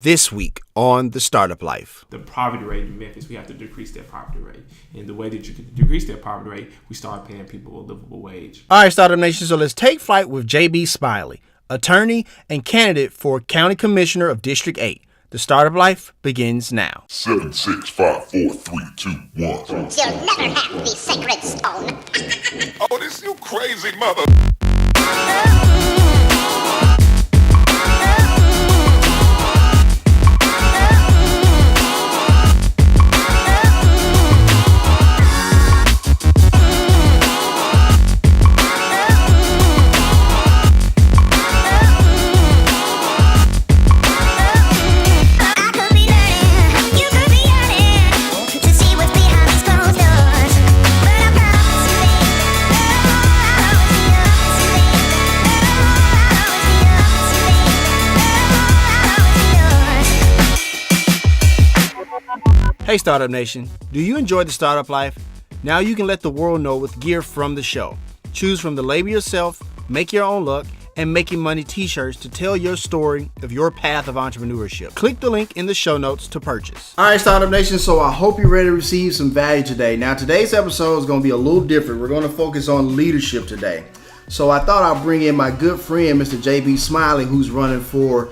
This week on The Startup Life. The poverty rate in Memphis, we have to decrease that poverty rate. And the way that you can decrease that poverty rate, we start paying people a livable wage. All right, Startup Nation, so let's take flight with JB Smiley, attorney and candidate for County Commissioner of District 8. The Startup Life begins now. 7, 6, 5, 4, 3, 2, 1. You'll never have the sacred stone. Oh, this you crazy mother. Hey Startup Nation, do you enjoy the startup life? Now you can let the world know with gear from the show. Choose from the label yourself, make your own luck, and Making Money t-shirts to tell your story of your path of entrepreneurship. Click the link in the show notes to purchase. All right, Startup Nation, so I hope you're ready to receive some value today. Now today's episode is going to be a little different. We're going to focus on leadership today. So I thought I'd bring in my good friend, Mr. JB Smiley, who's running for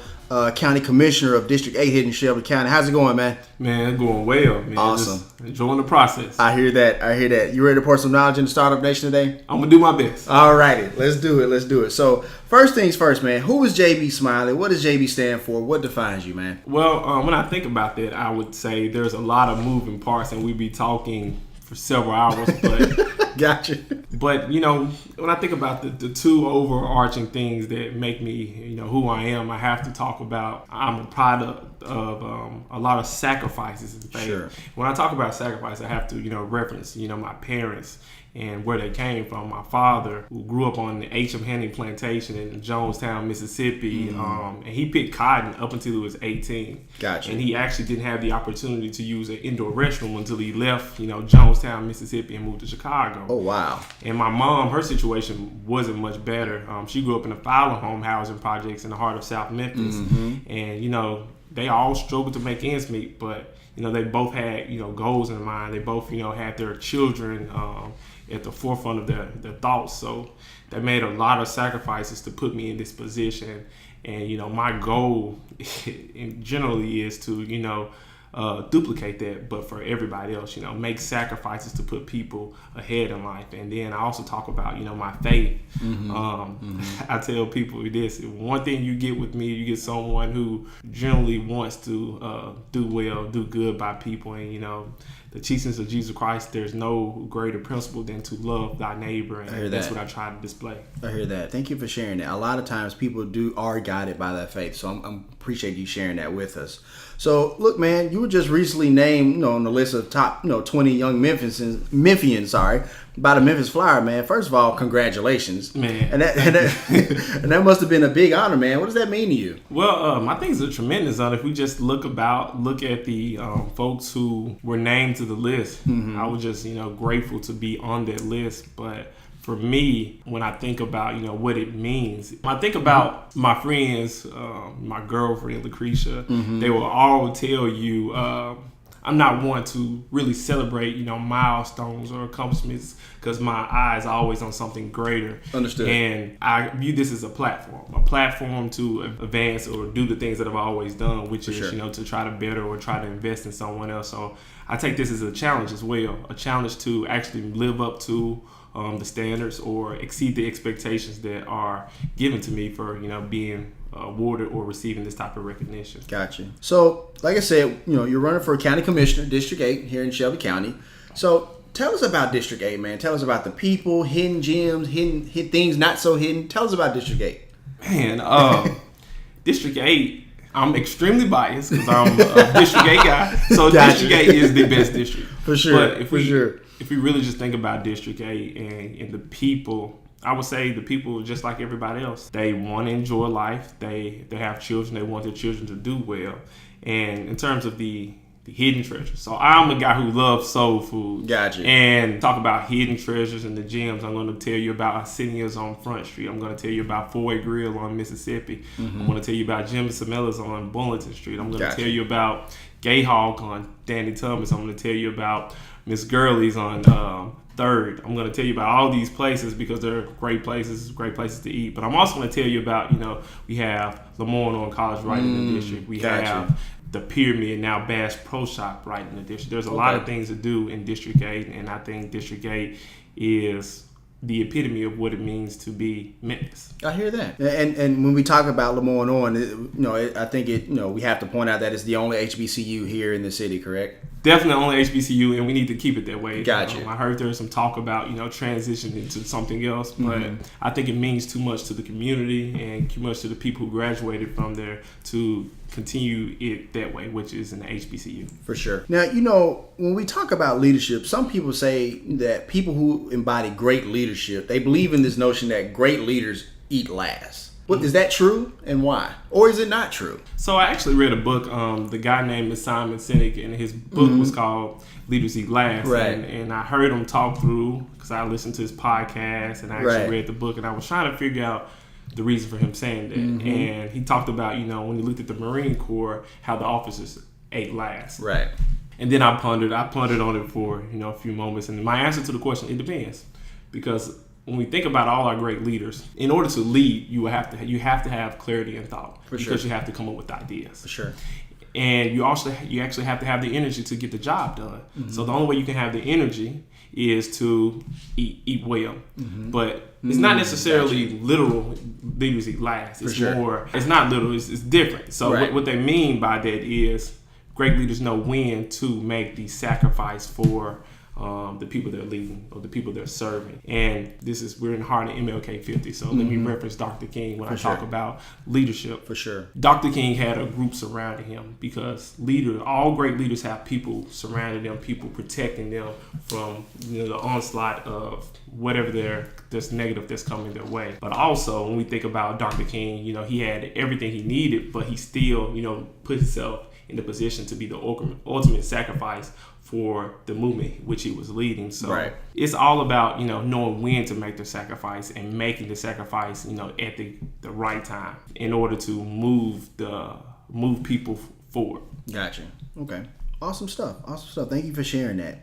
County Commissioner of District 8 here in Shelby County. How's it going, man? Man, it's going well, man. Awesome. Just enjoying the process. I hear that. You ready to pour some knowledge in the Startup Nation today? I'm going to do my best. All righty. Let's do it. So first things first, man. Who is JB Smiley? What does JB stand for? What defines you, man? Well, when I think about that, I would say there's a lot of moving parts, and we'd be talking for several hours, but Gotcha. But when I think about the two overarching things that make me who I am, I have to talk about I'm a product of a lot of sacrifices in faith. Sure. When I talk about sacrifice, I have to reference my parents and where they came from. My father, who grew up on the H.M. Henning plantation in Jonestown, Mississippi, and he picked cotton up until he was 18. Gotcha. And he actually didn't have the opportunity to use an indoor restroom until he left, Jonestown, Mississippi, and moved to Chicago. Oh, wow. And my mom, her situation wasn't much better. She grew up in the Fowler Home housing projects in the heart of South Memphis, and they all struggled to make ends meet, but they both had goals in mind. They both had their children at the forefront of their thoughts. So they made a lot of sacrifices to put me in this position. And my goal generally is to duplicate that, but for everybody else, make sacrifices to put people ahead in life. And then I also talk about my faith. I tell people this: one thing you get with me, you get someone who generally wants to do well, do good by people, and the teachings of Jesus Christ, there's no greater principle than to love thy neighbor, and that's what I try to display. I hear that. Thank you for sharing that. A lot of times people are guided by that faith, so I appreciate you sharing that with us. So look, man, you were just recently named on the list of top 20 young Memphians by the Memphis Flyer, man. First of all, congratulations, man. And that must have been a big honor, man. What does that mean to you? Well, I think it's a tremendous honor. If we just look at the folks who were named to the list, I was just grateful to be on that list. But for me, when I think about what it means, when I think about my friends, my girlfriend Lucretia, they will all tell you I'm not one to really celebrate milestones or accomplishments, because my eyes are always on something greater. Understood. And I view this as a platform to advance or do the things that I've always done, which is to try to better or try to invest in someone else. So I take this as a challenge as well, a challenge to actually live up to the standards or exceed the expectations that are given to me for being awarded or receiving this type of recognition. Gotcha. So, like I said, you're running for County Commissioner, District 8 here in Shelby County. So, tell us about District 8, man. Tell us about the people, hidden gems, hidden things not so hidden. Tell us about District 8. Man, District 8, I'm extremely biased because I'm a District 8 guy. So, Gotcha. District 8 is the best district. For sure. But if we really just think about District 8 and the people, I would say the people, just like everybody else, they want to enjoy life. They have children. They want their children to do well. And in terms of the the hidden treasures. So I'm a guy who loves soul food. Gotcha. And talk about hidden treasures and the gems. I'm going to tell you about Arsenio's on Front Street. I'm going to tell you about Foy Grill on Mississippi. I'm going to tell you about Jim Samella's on Bullington Street. I'm going to tell you about Gay Hawk on Danny Thomas. I'm going to tell you about Miss Gurley's on 3rd. I'm going to tell you about all these places because they're great places to eat. But I'm also going to tell you about, we have Lemoyne on College right in the district. We have the Pyramid, now Bass Pro Shop right in the district. There's a lot of things to do in District 8, and I think District 8 is the epitome of what it means to be Memphis. I hear that. And when we talk about Lemoyne on, I think we have to point out that it's the only HBCU here in the city, correct? Definitely only HBCU, and we need to keep it that way. Gotcha. I heard there's some talk about, transitioning into something else, but I think it means too much to the community and too much to the people who graduated from there to continue it that way, which is an HBCU. For sure. Now, when we talk about leadership, some people say that people who embody great leadership, they believe in this notion that great leaders eat last. Well, is that true, and why? Or is it not true? So I actually read a book. The guy named is Simon Sinek, and his book was called Leaders Eat Last. Right. And I heard him talk through, because I listened to his podcast, and I actually read the book, and I was trying to figure out the reason for him saying that. And he talked about, when he looked at the Marine Corps, how the officers ate last. Right. And then I pondered on it for, a few moments. And my answer to the question, it depends. Because when we think about all our great leaders, in order to lead, you have to have clarity and thought. Because you have to come up with ideas. For sure. And you actually have to have the energy to get the job done. So the only way you can have the energy is to eat well. But it's not necessarily literal leaders eat last. It's more, it's not literal, it's different. So what they mean by that is great leaders know when to make the sacrifice for the people they're leading or the people they're serving. And we're in the heart of MLK 50, so let me reference Dr. King when I talk about leadership. For sure. Dr. King had a group surrounding him because all great leaders have people surrounding them, people protecting them from the onslaught of whatever there's negative that's coming their way. But also, when we think about Dr. King, he had everything he needed, but he still, put himself in the position to be the ultimate sacrifice for the movement which he was leading. So it's all about, knowing when to make the sacrifice and making the sacrifice, at the right time in order to move people forward. Gotcha. Okay. Awesome stuff. Thank you for sharing that.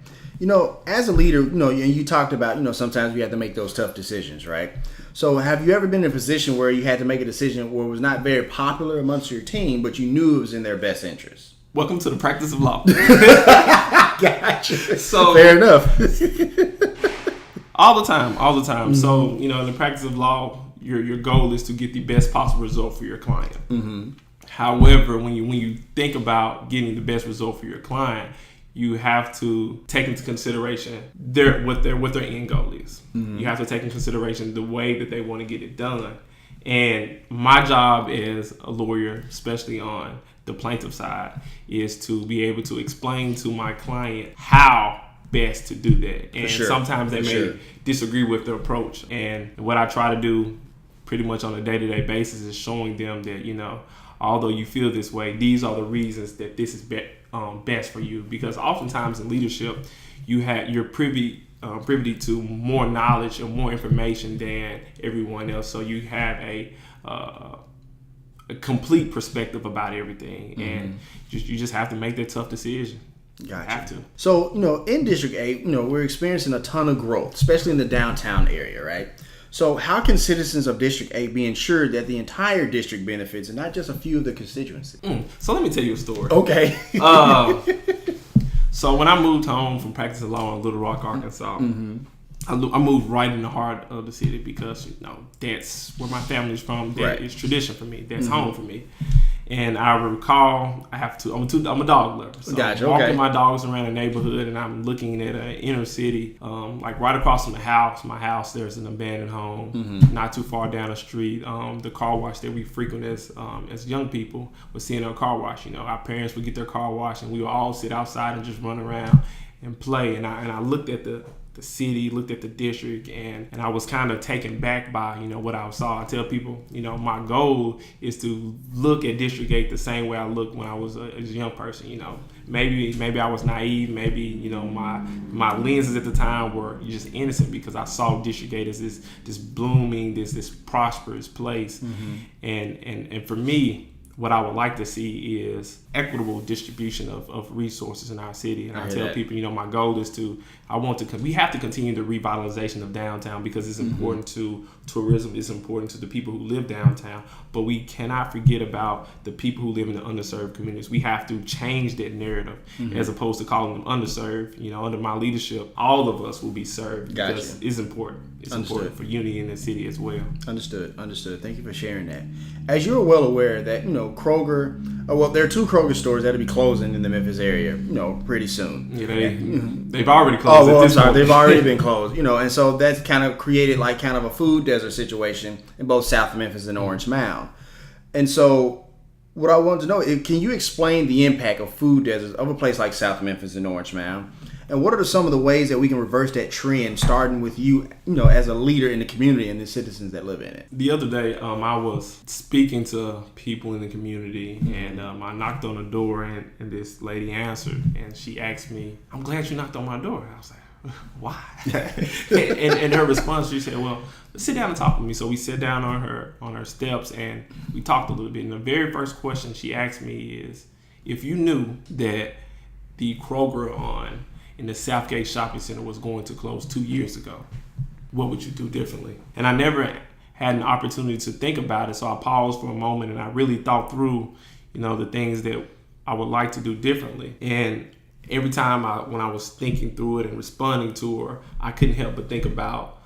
As a leader, and you talked about, sometimes we have to make those tough decisions, right? So have you ever been in a position where you had to make a decision where it was not very popular amongst your team, but you knew it was in their best interest? Welcome to the practice of law. Gotcha. So fair enough. all the time. So, in the practice of law, your goal is to get the best possible result for your client. However, when you think about getting the best result for your client, you have to take into consideration what their end goal is. You have to take into consideration the way that they want to get it done. And my job as a lawyer, especially on the plaintiff side, is to be able to explain to my client how best to do that. And sometimes they may disagree with the approach. And what I try to do pretty much on a day-to-day basis is showing them that, although you feel this way, these are the reasons that this is best for you. Because oftentimes in leadership, you're privy to more knowledge or more information than everyone else. So you have a complete perspective about everything, and you just have to make that tough decision. Gotcha. Have to. So, in District 8, we're experiencing a ton of growth, especially in the downtown area, right? So how can citizens of District 8 be ensured that the entire district benefits and not just a few of the constituencies? So let me tell you a story. Okay. So when I moved home from practicing law in Little Rock, Arkansas, I moved right in the heart of the city because that's where my family's from. That is tradition for me. That's home for me. And I recall I'm a dog lover. So gotcha. I'm walking my dogs around the neighborhood, and I'm looking at an inner city, like right across from my house. There's an abandoned home, not too far down the street. The car wash that we frequent as young people was seeing a car wash. Our parents would get their car washed, and we would all sit outside and just run around and play. And I looked at the the city, looked at the district, and I was kind of taken back by, what I saw. I tell people, my goal is to look at District 8 the same way I looked when I was a young person. Maybe I was naive. Maybe, my lenses at the time were just innocent because I saw District 8 as this blooming, this prosperous place. Mm-hmm. And for me, what I would like to see is equitable distribution of resources in our city. And I tell people, my goal is we have to continue the revitalization of downtown because it's important to tourism, it's important to the people who live downtown, but we cannot forget about the people who live in the underserved communities. We have to change that narrative as opposed to calling them underserved. Under my leadership, all of us will be served because it's important. It's important for unity in the city as well. Understood. Thank you for sharing that. As you're well aware that, Kroger, there are 2 Kroger stores that'll be closing in the Memphis area, pretty soon. Yeah, they've already closed. Oh, well, I'm sorry. They've already been closed, and so that's kind of created like kind of a food desert situation in both South Memphis and Orange Mound. And so what I wanted to know is, can you explain the impact of food deserts of a place like South Memphis and Orange Mound? And what are some of the ways that we can reverse that trend, starting with you, as a leader in the community and the citizens that live in it? The other day, I was speaking to people in the community, and I knocked on the door, and this lady answered, and she asked me, "I'm glad you knocked on my door." I was like, "Why?" and her response, she said, "Well, let's sit down and talk with me." So we sat down on her steps, and we talked a little bit. And the very first question she asked me is, if you knew that the Kroger in the Southgate Shopping Center was going to close 2 years ago, what would you do differently? And I never had an opportunity to think about it, so I paused for a moment and I really thought through, the things that I would like to do differently. And every time when I was thinking through it and responding to her, I couldn't help but think about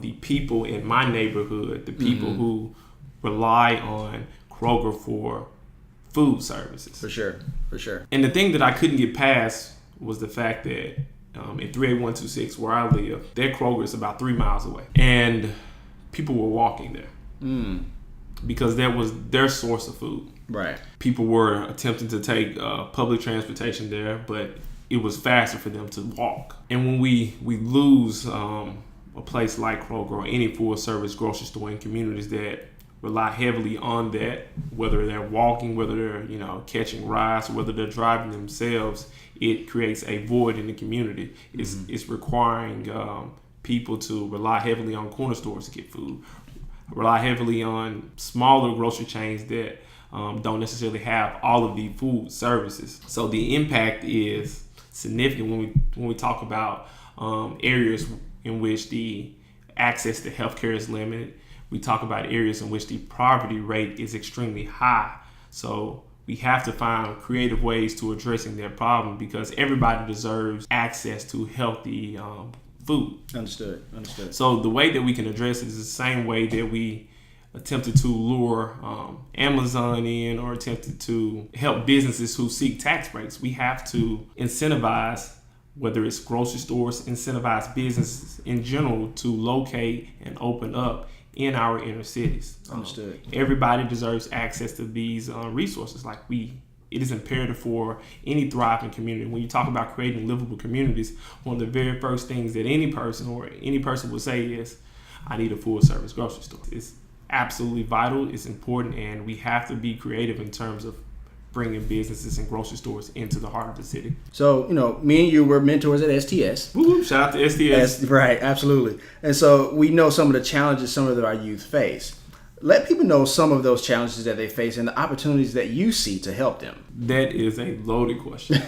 the people in my neighborhood, the people who rely on Kroger for food services. For sure. And the thing that I couldn't get past was the fact that in 38126 where I live, that Kroger is about 3 miles away. And people were walking there because that was their source of food. Right. People were attempting to take public transportation there, but it was faster for them to walk. And when we lose a place like Kroger or any full service grocery store in communities that rely heavily on that, whether they're walking, whether they're catching rides, or whether they're driving themselves, it creates a void in the community. It's requiring people to rely heavily on corner stores to get food, rely heavily on smaller grocery chains that don't necessarily have all of the food services. So the impact is significant when we talk about areas in which the access to healthcare is limited. We talk about areas in which the poverty rate is extremely high. So we have to find creative ways to addressing that problem because everybody deserves access to healthy food. Understood. So the way that we can address it is the same way that we attempted to lure Amazon in or attempted to help businesses who seek tax breaks. We have to incentivize, whether it's grocery stores, incentivize businesses in general to locate and open up in our inner cities. Understood. Everybody deserves access to these resources. It is imperative for any thriving community. When you talk about creating livable communities, one of the very first things that any person would say is, I need a full service grocery store. It's absolutely vital, it's important, and we have to be creative in terms of bringing businesses and grocery stores into the heart of the city. So, me and you were mentors at STS. Woo-hoo, shout out to STS. Right, absolutely. And so we know some of the challenges some of our youth face. Let people know some of those challenges that they face and the opportunities that you see to help them. That is a loaded question.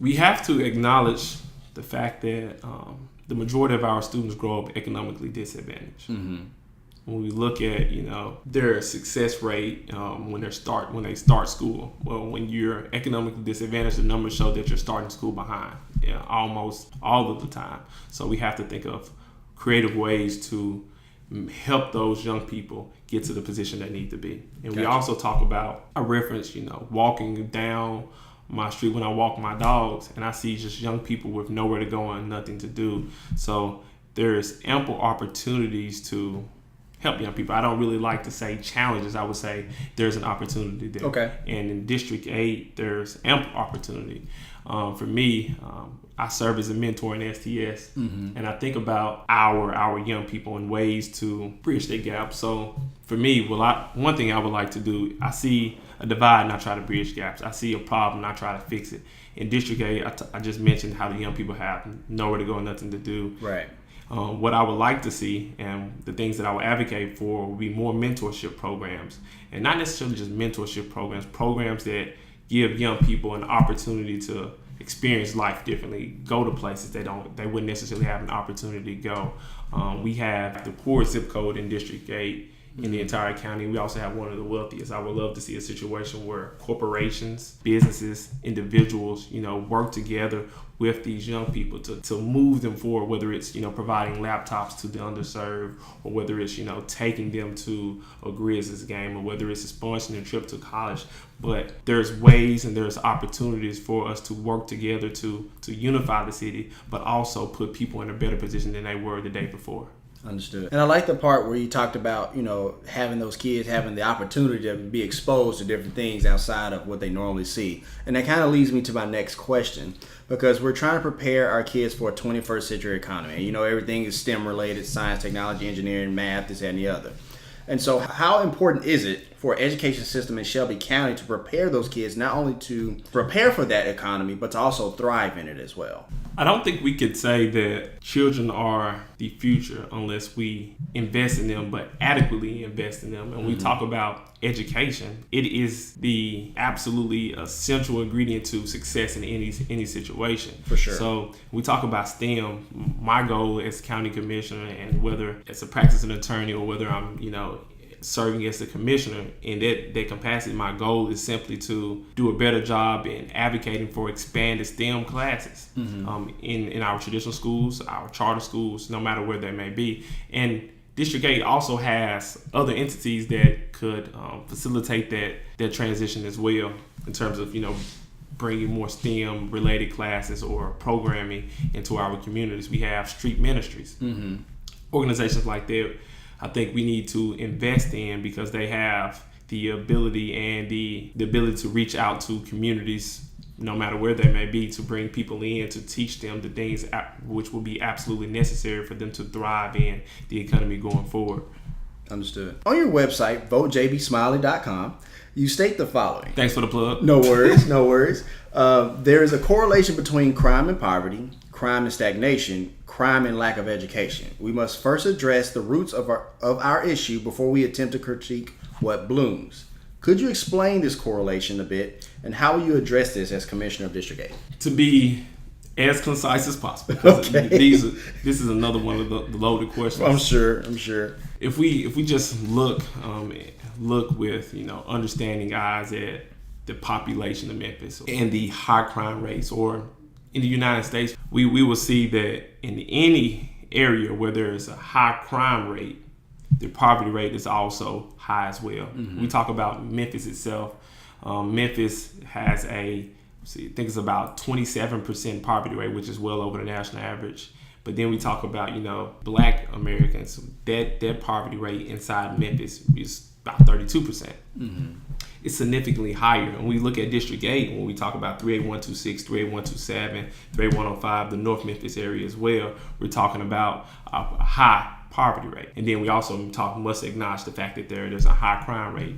We have to acknowledge the fact that the majority of our students grow up economically disadvantaged. Mm-hmm. When we look at their success rate when they start school, well, when you're economically disadvantaged, the numbers show that you're starting school behind almost all of the time. So we have to think of creative ways to help those young people get to the position they need to be. And we also talk about, I reference walking down my street when I walk my dogs, and I see just young people with nowhere to go and nothing to do. So there's ample opportunities to help young people. I don't really like to say challenges. I would say there's an opportunity there. Okay. And in District 8, there's ample opportunity. For me, I serve as a mentor in STS, and I think about our young people and ways to bridge that gap. So for me, one thing I would like to do, I see a divide and I try to bridge gaps. I see a problem and I try to fix it. In District 8, I just mentioned how the young people have nowhere to go and nothing to do. Right. What I would like to see and the things that I would advocate for would be more mentorship programs, and not necessarily just mentorship programs that give young people an opportunity to experience life differently, go to places they wouldn't necessarily have an opportunity to go. We have the poorest zip code in District 8 in the entire county. We also have one of the wealthiest. I would love to see a situation where corporations, businesses, individuals, work together with these young people to move them forward, whether it's, providing laptops to the underserved, or whether it's, taking them to a Grizzlies game, or whether it's sponsoring a trip to college. But there's ways and there's opportunities for us to work together to unify the city, but also put people in a better position than they were the day before. Understood. And I like the part where you talked about, having those kids having the opportunity to be exposed to different things outside of what they normally see. And that kind of leads me to my next question, because we're trying to prepare our kids for a 21st century economy. And, everything is STEM related: science, technology, engineering, math, this, and the other. And so how important is it for an education system in Shelby County to prepare those kids not only to prepare for that economy, but to also thrive in it as well? I don't think we could say that children are the future unless we invest in them, but adequately invest in them. And we talk about education. It is the absolutely essential ingredient to success in any situation. For sure. So we talk about STEM. My goal as county commissioner, and whether it's a practicing attorney or whether I'm, serving as the commissioner in that capacity, my goal is simply to do a better job in advocating for expanded STEM classes in our traditional schools, our charter schools, no matter where they may be. And District 8 also has other entities that could facilitate that transition as well, in terms of, bringing more STEM related classes or programming into our communities. We have street ministries, organizations like that. I think we need to invest in, because they have the ability and the ability to reach out to communities, no matter where they may be, to bring people in, to teach them the things which will be absolutely necessary for them to thrive in the economy going forward. Understood. On your website, votejbsmiley.com, you state the following. Thanks for the plug. No worries, no worries. There is a correlation between crime and poverty, crime and stagnation, crime and lack of education. We must first address the roots of our issue before we attempt to critique what blooms. Could you explain this correlation a bit, and how will you address this as Commissioner of District 8? To be as concise as possible. Okay. This is another one of the loaded questions. I'm sure. If we just look with understanding eyes at the population of Memphis and the high crime rates, or in the United States, we will see that in any area where there is a high crime rate, the poverty rate is also high as well. We talk about Memphis itself. Memphis has I think it's about 27% poverty rate, which is well over the national average. But then we talk about, Black Americans. That poverty rate inside Memphis is about 32%. It's significantly higher. And we look at District 8, when we talk about 38126, 38127, 38105, the North Memphis area as well, we're talking about a high poverty rate. And then we also must acknowledge the fact that there's a high crime rate.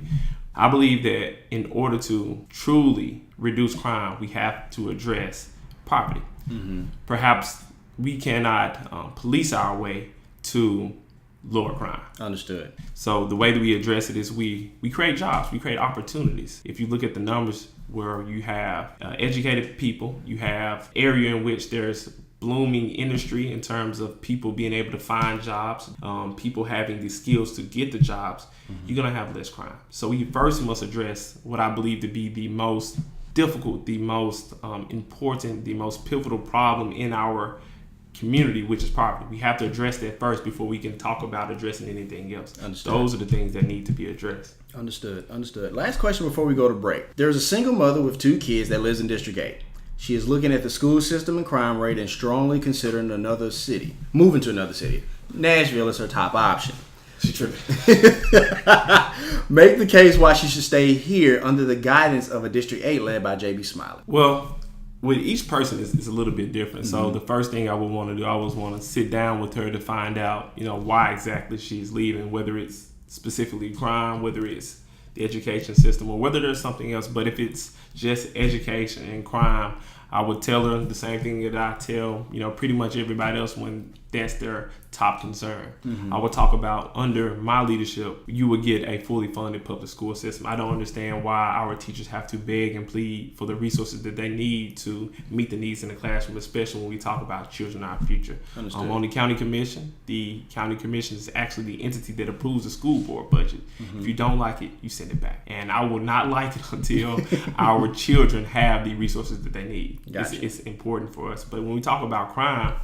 I believe that in order to truly reduce crime, we have to address poverty. Perhaps we cannot police our way to lower crime. Understood. So the way that we address it is we create jobs, we create opportunities. If you look at the numbers where you have educated people, you have area in which there's blooming industry in terms of people being able to find jobs, people having the skills to get the jobs, you're going to have less crime. So we first must address what I believe to be the most difficult, the most important, the most pivotal problem in our community, which is poverty. We have to address that first before we can talk about addressing anything else. Understood. Those are the things that need to be addressed. Understood. Last question before we go to break. There's a single mother with 2 kids that lives in District 8. She is looking at the school system and crime rate and strongly considering moving to another city. Nashville is her top option. She's tripping. Make the case why she should stay here under the guidance of a District 8 led by JB Smiley. Well, with each person, it's a little bit different. So the first thing I would want to do, I always want to sit down with her to find out, why exactly she's leaving, whether it's specifically crime, whether it's the education system, or whether there's something else. But if it's just education and crime, I would tell her the same thing that I tell, pretty much everybody else when that's their top concern. I would talk about under my leadership, you would get a fully funded public school system. I don't understand why our teachers have to beg and plead for the resources that they need to meet the needs in the classroom, especially when we talk about children, our future. On the county commission is actually the entity that approves the school board budget. If you don't like it, you send it back. And I will not like it until our children have the resources that they need. Gotcha. It's important for us. But when we talk about crime,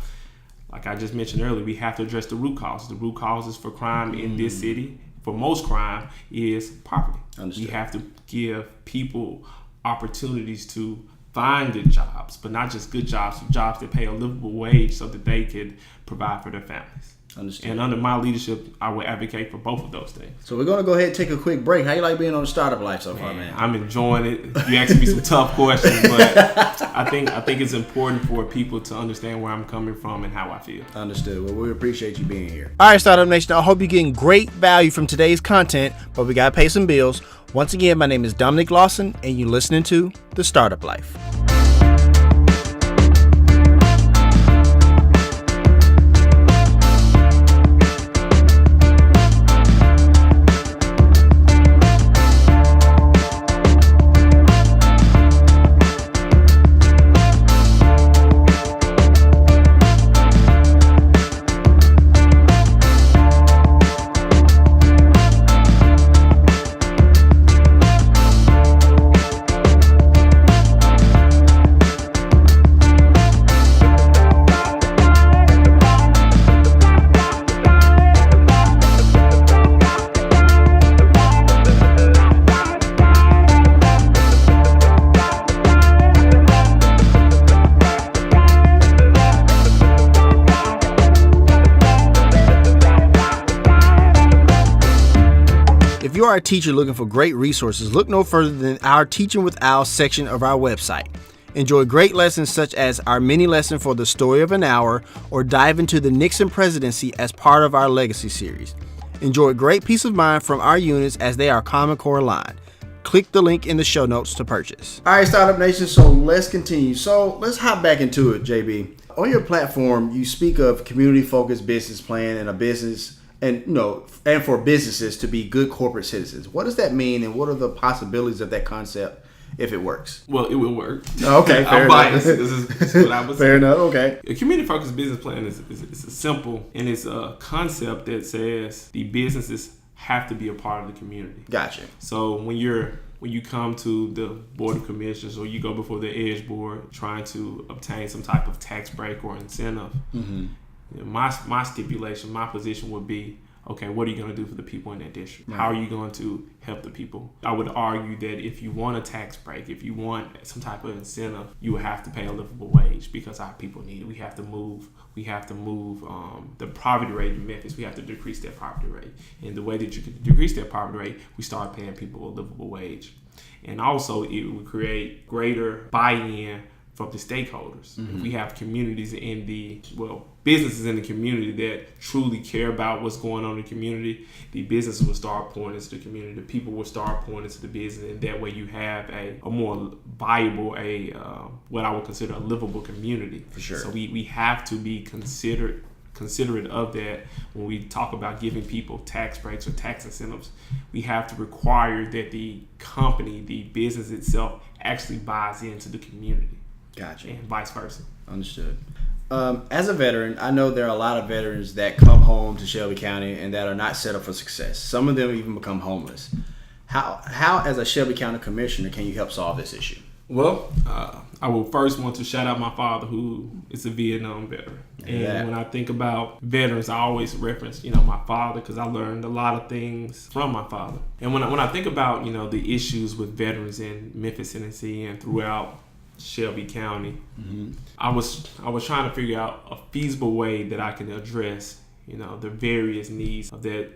like I just mentioned earlier, we have to address the root causes. The root causes for crime in this city, for most crime, is poverty. Understood. We have to give people opportunities to find good jobs, but not just good jobs, but jobs that pay a livable wage so that they could provide for their families. Understood. And under my leadership, I would advocate for both of those things. So we're going to go ahead and take a quick break. How you like being on the Startup Life so far, man? I'm enjoying it. You asking me some tough questions, but I think it's important for people to understand where I'm coming from and how I feel. Understood. Well, we appreciate you being here. All right, Startup Nation. I hope you're getting great value from today's content, but we got to pay some bills. Once again, my name is Dominic Lawson, and you're listening to The Startup Life. If you are a teacher looking for great resources, look no further than our Teaching with Al section of our website. Enjoy great lessons such as our mini lesson for the story of an hour, or dive into the Nixon presidency as part of our legacy series. Enjoy great peace of mind from our units as they are Common Core aligned. Click the link in the show notes to purchase. All right, Startup Nation, so let's continue. So let's hop back into it, JB. On your platform, you speak of community-focused business plan and a business and for businesses to be good corporate citizens. What does that mean, and what are the possibilities of that concept if it works? Well, it will work. Okay, fair I'm biased. enough. This is what I would say. Fair enough, okay. A community-focused business plan is a simple, and it's a concept that says the businesses have to be a part of the community. Gotcha. So when you come to the Board of Commissioners, or you go before the Edge Board trying to obtain some type of tax break or incentive, my stipulation, my position would be, okay, what are you going to do for the people in that district? Right. How are you going to help the people? I would argue that if you want a tax break, if you want some type of incentive, you would have to pay a livable wage, because our people need it. We have to move the poverty rate in Memphis. We have to decrease that poverty rate. And the way that you can decrease that poverty rate, we start paying people a livable wage. And also, it would create greater buy-in from the stakeholders. If we have communities businesses in the community that truly care about what's going on in the community, the businesses will start pouring into the community. The people will start pouring into the business, and that way you have a more viable, what I would consider a livable community. For sure. So we have to be considerate of that when we talk about giving people tax breaks or tax incentives. We have to require that the company, the business itself, actually buys into the community. Gotcha. And vice versa. Understood. As a veteran, I know there are a lot of veterans that come home to Shelby County and that are not set up for success. Some of them even become homeless. How as a Shelby County Commissioner, can you help solve this issue? Well, I will first want to shout out my father, who is a Vietnam veteran. And when I think about veterans, I always reference, my father, because I learned a lot of things from my father. And when I think about, the issues with veterans in Memphis, Tennessee, and throughout Shelby County, I was trying to figure out a feasible way that I can address, the various needs of that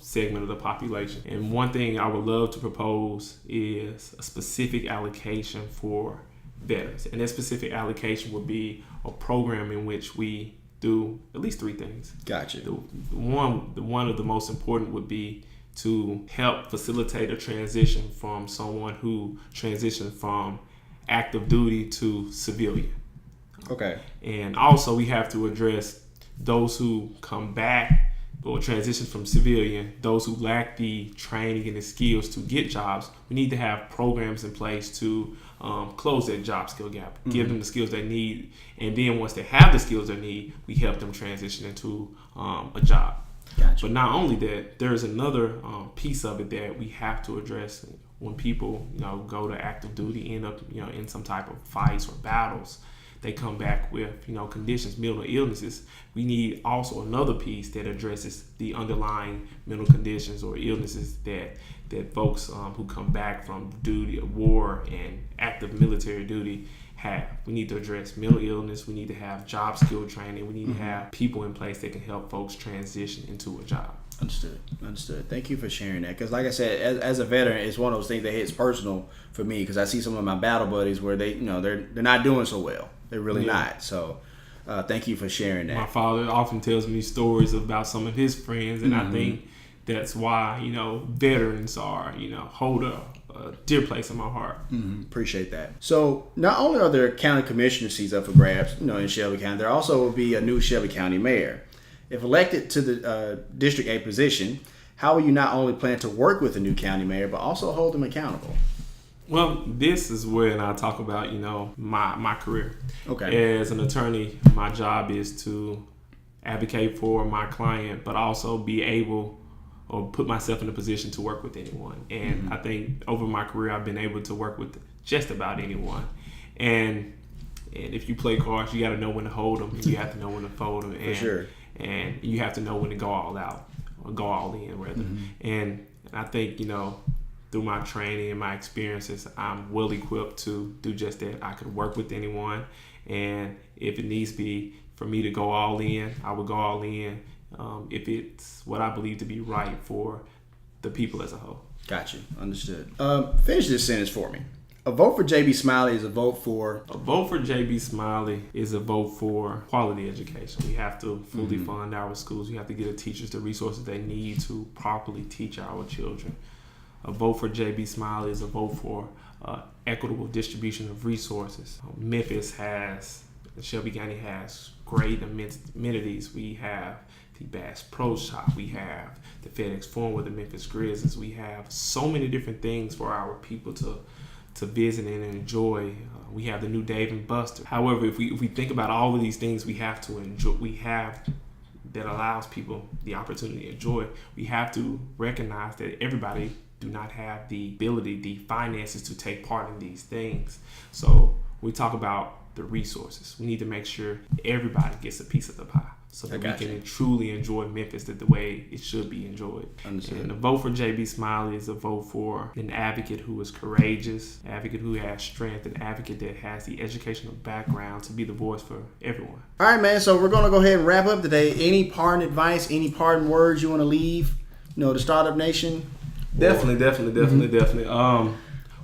segment of the population. And one thing I would love to propose is a specific allocation for veterans. And that specific allocation would be a program in which we do at least 3 things. Gotcha. One of the most important would be to help facilitate a transition from someone who transitioned from active duty to civilian. Okay. And also we have to address those who come back or transition from civilian, those who lack the training and the skills to get jobs. We need to have programs in place to close that job skill gap, give them the skills they need, and then once they have the skills they need, we help them transition into a job. Gotcha. But not only that, there's another piece of it that we have to address when people go to active duty, end up in some type of fights or battles. They come back with conditions, mental illnesses. We need also another piece that addresses the underlying mental conditions or illnesses that folks who come back from duty, war, and active military duty have. We need to address mental illness. We need to have job skill training. We need to have people in place that can help folks transition into a job. Understood. Thank you for sharing that. Because like I said, as a veteran, it's one of those things that hits personal for me. Because I see some of my battle buddies where they're not doing so well. They're really not. So thank you for sharing that. My father often tells me stories about some of his friends, and I think that's why veterans are hold a dear place in my heart. Appreciate that. So not only are there county commissioner seats up for grabs, in Shelby County, there also will be a new Shelby County mayor. If elected to the District 8 position, how will you not only plan to work with the new county mayor, but also hold him accountable? Well, this is when I talk about, my career. Okay. As an attorney, my job is to advocate for my client, but also be able or put myself in a position to work with anyone. And I think over my career, I've been able to work with just about anyone. And if you play cards, you got to know when to hold them, and you have to know when to fold them. And, for sure. And you have to know when to go all out, or go all in, rather. And I think, through my training and my experiences, I'm well equipped to do just that. I could work with anyone, and if it needs be for me to go all in, I would go all in if it's what I believe to be right for the people as a whole. Gotcha. Understood. Finish this sentence for me. A vote for JB Smiley is a vote for... A vote for JB Smiley is a vote for quality education. We have to fully fund our schools. We have to give the teachers the resources they need to properly teach our children. A vote for JB Smiley is a vote for equitable distribution of resources. Shelby County has great amenities. We have the Bass Pro Shop. We have the FedEx Forum with the Memphis Grizzlies. We have so many different things for our people to visit and enjoy. We have the new Dave & Buster. However, if we think about all of these things we have to enjoy, that allows people the opportunity to enjoy, we have to recognize that everybody do not have the ability, the finances to take part in these things. So we talk about the resources. We need to make sure everybody gets a piece of the pie, so that we can truly enjoy Memphis the way it should be enjoyed. Understood. And a vote for JB Smiley is a vote for an advocate who is courageous, advocate who has strength, an advocate that has the educational background to be the voice for everyone. All right, man. So we're going to go ahead and wrap up today. Any parting advice, any parting words you want to leave, the Startup Nation? Definitely.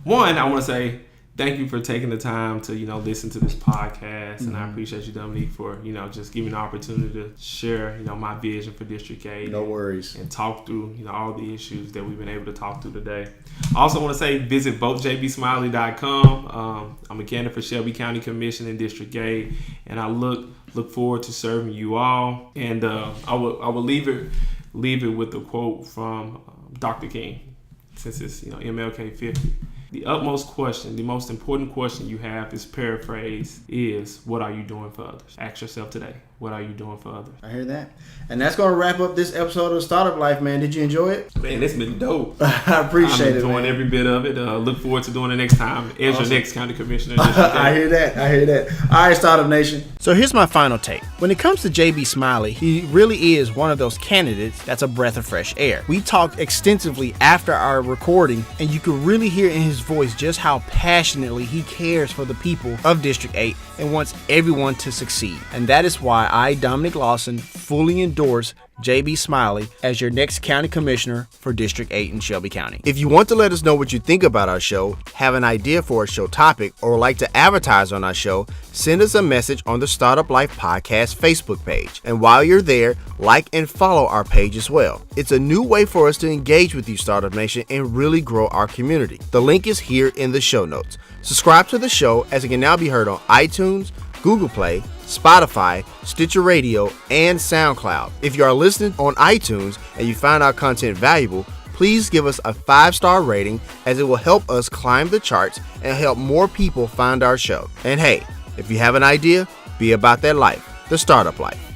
One, I want to say thank you for taking the time to, listen to this podcast. And I appreciate you, Dominique, for, just giving the opportunity to share, my vision for District 8. No worries. And talk through, all the issues that we've been able to talk through today. I also want to say visit votejbsmiley.com. I'm a candidate for Shelby County Commission in District 8. And I look forward to serving you all. And I will leave it with a quote from Dr. King, since it's, MLK 50. The utmost question, the most important question you have, this paraphrase, is what are you doing for others? Ask yourself today, what are you doing for others? I hear that. And that's going to wrap up this episode of Startup Life, man. Did you enjoy it? Man, it's been dope. I appreciate it, I'm enjoying every bit of it. Look forward to doing it next time as your next county commissioner. I hear that. All right, Startup Nation. So here's my final take. When it comes to JB Smiley, he really is one of those candidates that's a breath of fresh air. We talked extensively after our recording, and you could really hear in his voice just how passionately he cares for the people of District 8 and wants everyone to succeed. And that is why I, Dominic Lawson, fully endorse JB Smiley as your next county commissioner for District 8 in Shelby County. If you want to let us know what you think about our show, have an idea for a show topic, or like to advertise on our show, send us a message on the Startup Life Podcast Facebook page. And while you're there, like and follow our page as well. It's a new way for us to engage with you, Startup Nation, and really grow our community. The link is here in the show notes. Subscribe to the show as it can now be heard on iTunes, Google Play, Spotify, Stitcher Radio, and SoundCloud. If you are listening on iTunes and you find our content valuable, please give us a 5-star rating, as it will help us climb the charts and help more people find our show. And hey, if you have an idea, be about that life, the startup life.